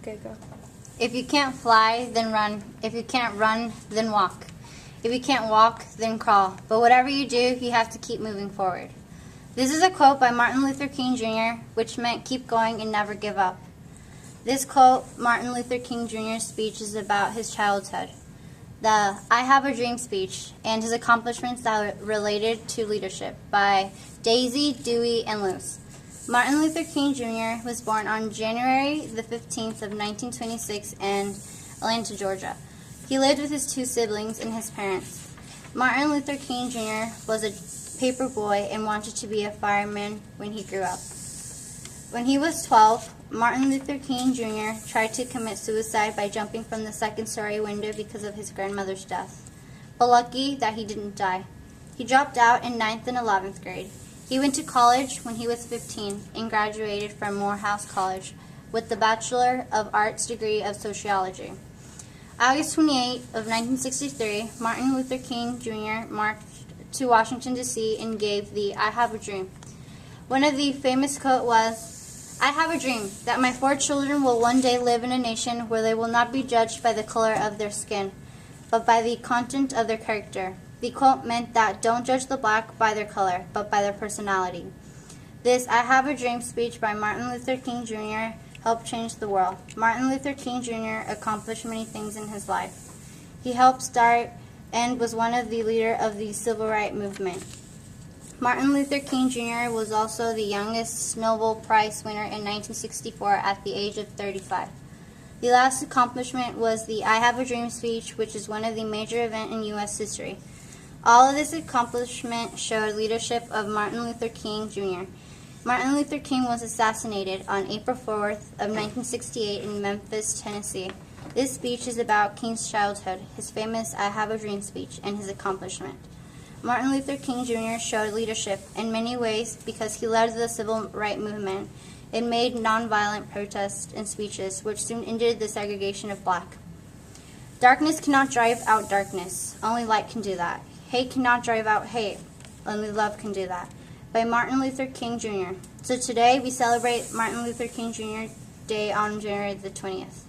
Okay, go. If you can't fly, then run. If you can't run, then walk. If you can't walk, then crawl. But whatever you do, you have to keep moving forward. This is a quote by Martin Luther King Jr., which meant keep going and never give up. This quote, Martin Luther King Jr.'s speech, is about his childhood, the I Have a Dream speech, and his accomplishments that are related to leadership by Daisy, Dewey, and Luce. Martin Luther King Jr. was born on January the 15th of 1926 in Atlanta, Georgia. He lived with his two siblings and his parents. Martin Luther King Jr. was a paper boy and wanted to be a fireman when he grew up. When he was 12, Martin Luther King Jr. tried to commit suicide by jumping from the second-story window because of his grandmother's death. But lucky that he didn't die. He dropped out in 9th and 11th grade. He went to college when he was 15 and graduated from Morehouse College with the Bachelor of Arts degree of Sociology. August 28 of 1963, Martin Luther King Jr. marched to Washington, D.C. and gave the I Have a Dream. One of the famous quotes was, "I have a dream that my 4 children will one day live in a nation where they will not be judged by the color of their skin, but by the content of their character." The quote meant that don't judge the black by their color, but by their personality. This I Have a Dream speech by Martin Luther King Jr. helped change the world. Martin Luther King Jr. accomplished many things in his life. He helped start and was one of the leaders of the Civil Rights Movement. Martin Luther King Jr. was also the youngest Nobel Prize winner in 1964 at the age of 35. The last accomplishment was the I Have a Dream speech, which is one of the major events in U.S. history. All of this accomplishment showed leadership of Martin Luther King Jr. Martin Luther King was assassinated on April 4th of 1968 in Memphis, Tennessee. This speech is about King's childhood, his famous I Have a Dream speech, and his accomplishment. Martin Luther King Jr. showed leadership in many ways because he led the Civil Rights Movement and made nonviolent protests and speeches, which soon ended the segregation of black. Darkness cannot drive out darkness. Only light can do that. Hate cannot drive out hate. Only love can do that. By Martin Luther King Jr. So today we celebrate Martin Luther King Jr. Day on January the 20th.